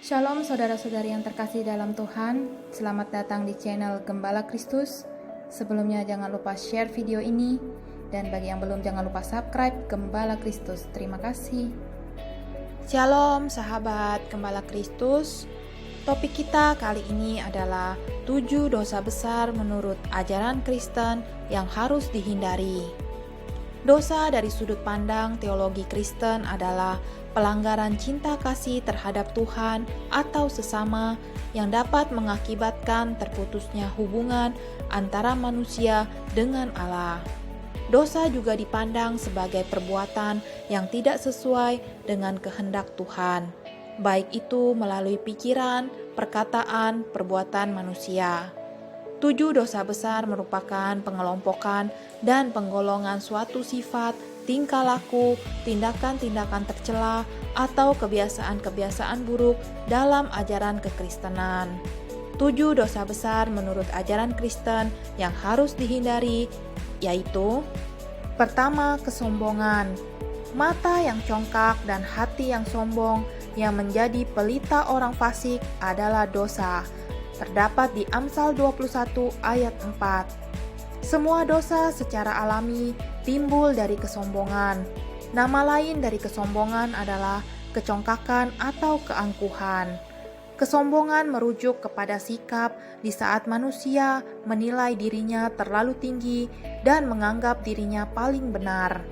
Shalom saudara-saudari yang terkasih dalam Tuhan, selamat datang di channel Gembala Kristus. Sebelumnya jangan lupa share video ini, dan bagi yang belum jangan lupa subscribe Gembala Kristus. Terima kasih. Shalom sahabat Gembala Kristus. Topik kita kali ini adalah 7 dosa besar menurut ajaran Kristen yang harus dihindari. Dosa dari sudut pandang teologi Kristen adalah pelanggaran cinta kasih terhadap Tuhan atau sesama yang dapat mengakibatkan terputusnya hubungan antara manusia dengan Allah. Dosa juga dipandang sebagai perbuatan yang tidak sesuai dengan kehendak Tuhan, baik itu melalui pikiran, perkataan, perbuatan manusia. 7 dosa besar merupakan pengelompokan dan penggolongan suatu sifat, tingkah laku, tindakan-tindakan tercela, atau kebiasaan-kebiasaan buruk dalam ajaran kekristenan. 7 dosa besar menurut ajaran Kristen yang harus dihindari yaitu: pertama, kesombongan. Mata yang congkak dan hati yang sombong yang menjadi pelita orang fasik adalah dosa. Terdapat di Amsal 21 ayat 4. Semua dosa secara alami timbul dari kesombongan. Nama lain dari kesombongan adalah kecongkakan atau keangkuhan. Kesombongan merujuk kepada sikap di saat manusia menilai dirinya terlalu tinggi dan menganggap dirinya paling benar.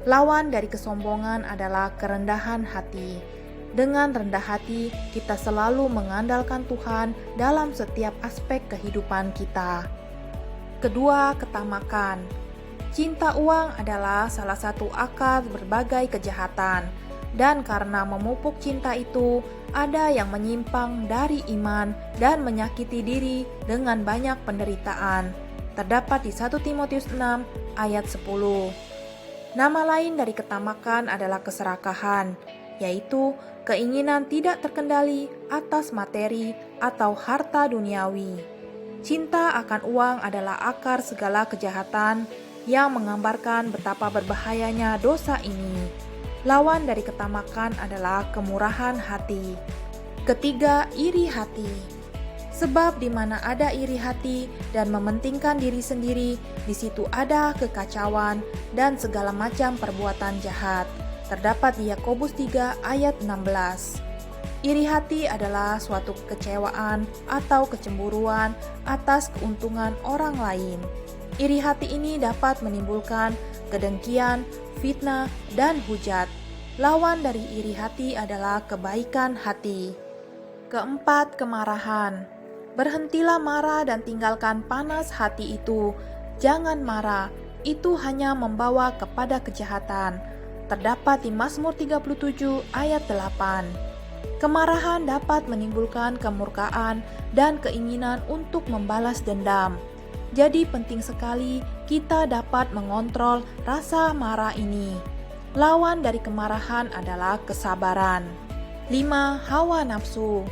Lawan dari kesombongan adalah kerendahan hati. Dengan rendah hati, kita selalu mengandalkan Tuhan dalam setiap aspek kehidupan kita. Kedua, ketamakan. Cinta uang adalah salah satu akar berbagai kejahatan, dan karena memupuk cinta itu, ada yang menyimpang dari iman dan menyakiti diri dengan banyak penderitaan. Terdapat di 1 Timotius 6 ayat 10. Nama lain dari ketamakan adalah keserakahan, yaitu keinginan tidak terkendali atas materi atau harta duniawi. Cinta akan uang adalah akar segala kejahatan yang menggambarkan betapa berbahayanya dosa ini. Lawan dari ketamakan adalah kemurahan hati. Ketiga, iri hati. Sebab di mana ada iri hati dan mementingkan diri sendiri, di situ ada kekacauan dan segala macam perbuatan jahat. Terdapat di Yakobus 3 ayat 16. Iri hati adalah suatu kekecewaan atau kecemburuan atas keuntungan orang lain. Iri hati ini dapat menimbulkan kedengkian, fitnah, dan hujat. Lawan dari iri hati adalah kebaikan hati. Keempat, kemarahan. Berhentilah marah dan tinggalkan panas hati itu. Jangan marah, itu hanya membawa kepada kejahatan. Terdapat di Mazmur 37 ayat 8. Kemarahan dapat menimbulkan kemurkaan dan keinginan untuk membalas dendam. Jadi penting sekali kita dapat mengontrol rasa marah ini. Lawan dari kemarahan adalah kesabaran. 5. Hawa nafsu.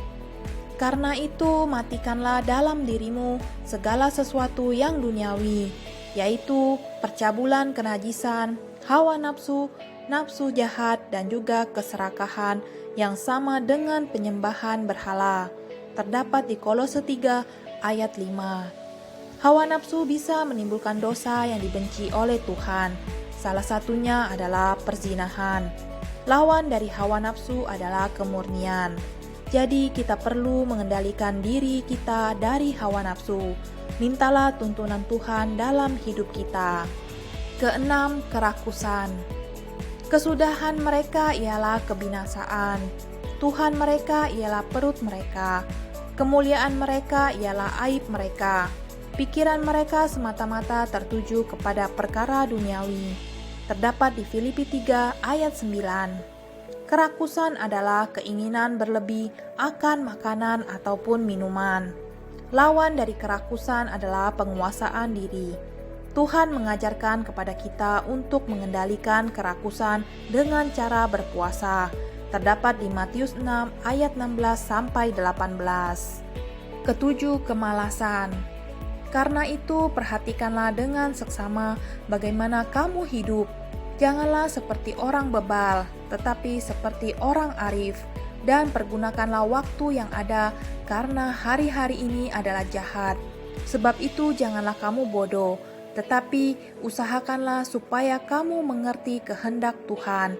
Karena itu matikanlah dalam dirimu segala sesuatu yang duniawi, yaitu percabulan kenajisan, hawa nafsu, nafsu jahat, dan juga keserakahan yang sama dengan penyembahan berhala. Terdapat di Kolose 3 ayat 5. Hawa nafsu bisa menimbulkan dosa yang dibenci oleh Tuhan. Salah satunya adalah perzinahan. Lawan dari hawa nafsu adalah kemurnian. Jadi kita perlu mengendalikan diri kita dari hawa nafsu. Mintalah tuntunan Tuhan dalam hidup kita. Keenam, kerakusan. Kesudahan mereka ialah kebinasaan. Tuhan mereka ialah perut mereka. Kemuliaan mereka ialah aib mereka. Pikiran mereka semata-mata tertuju kepada perkara duniawi. Terdapat di Filipi 3 ayat 9. Kerakusan adalah keinginan berlebih akan makanan ataupun minuman. Lawan dari kerakusan adalah penguasaan diri. Tuhan mengajarkan kepada kita untuk mengendalikan kerakusan dengan cara berpuasa. Terdapat di Matius 6 ayat 16 sampai 18. Ketujuh, kemalasan. Karena itu perhatikanlah dengan seksama bagaimana kamu hidup. Janganlah seperti orang bebal, tetapi seperti orang arif. dan pergunakanlah waktu yang ada karena hari-hari ini adalah jahat. Sebab itu janganlah kamu bodoh, tetapi usahakanlah supaya kamu mengerti kehendak Tuhan.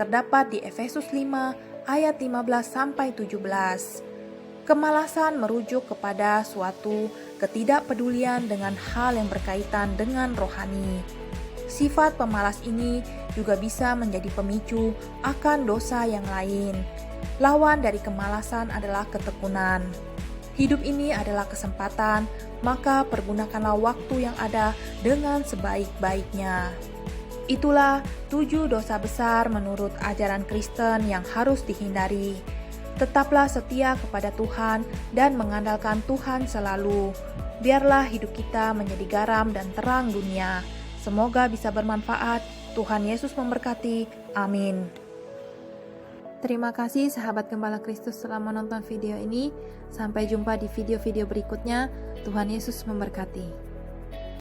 Terdapat di Efesus 5 ayat 15-17. Kemalasan merujuk kepada suatu ketidakpedulian dengan hal yang berkaitan dengan rohani. Sifat pemalas ini juga bisa menjadi pemicu akan dosa yang lain. Lawan dari kemalasan adalah ketekunan. Hidup ini adalah kesempatan, maka pergunakanlah waktu yang ada dengan sebaik-baiknya. Itulah 7 dosa besar menurut ajaran Kristen yang harus dihindari. Tetaplah setia kepada Tuhan dan mengandalkan Tuhan selalu. Biarlah hidup kita menjadi garam dan terang dunia. Semoga bisa bermanfaat. Tuhan Yesus memberkati. Amin. Terima kasih sahabat Gembala Kristus telah menonton video ini. Sampai jumpa di video-video berikutnya. Tuhan Yesus memberkati.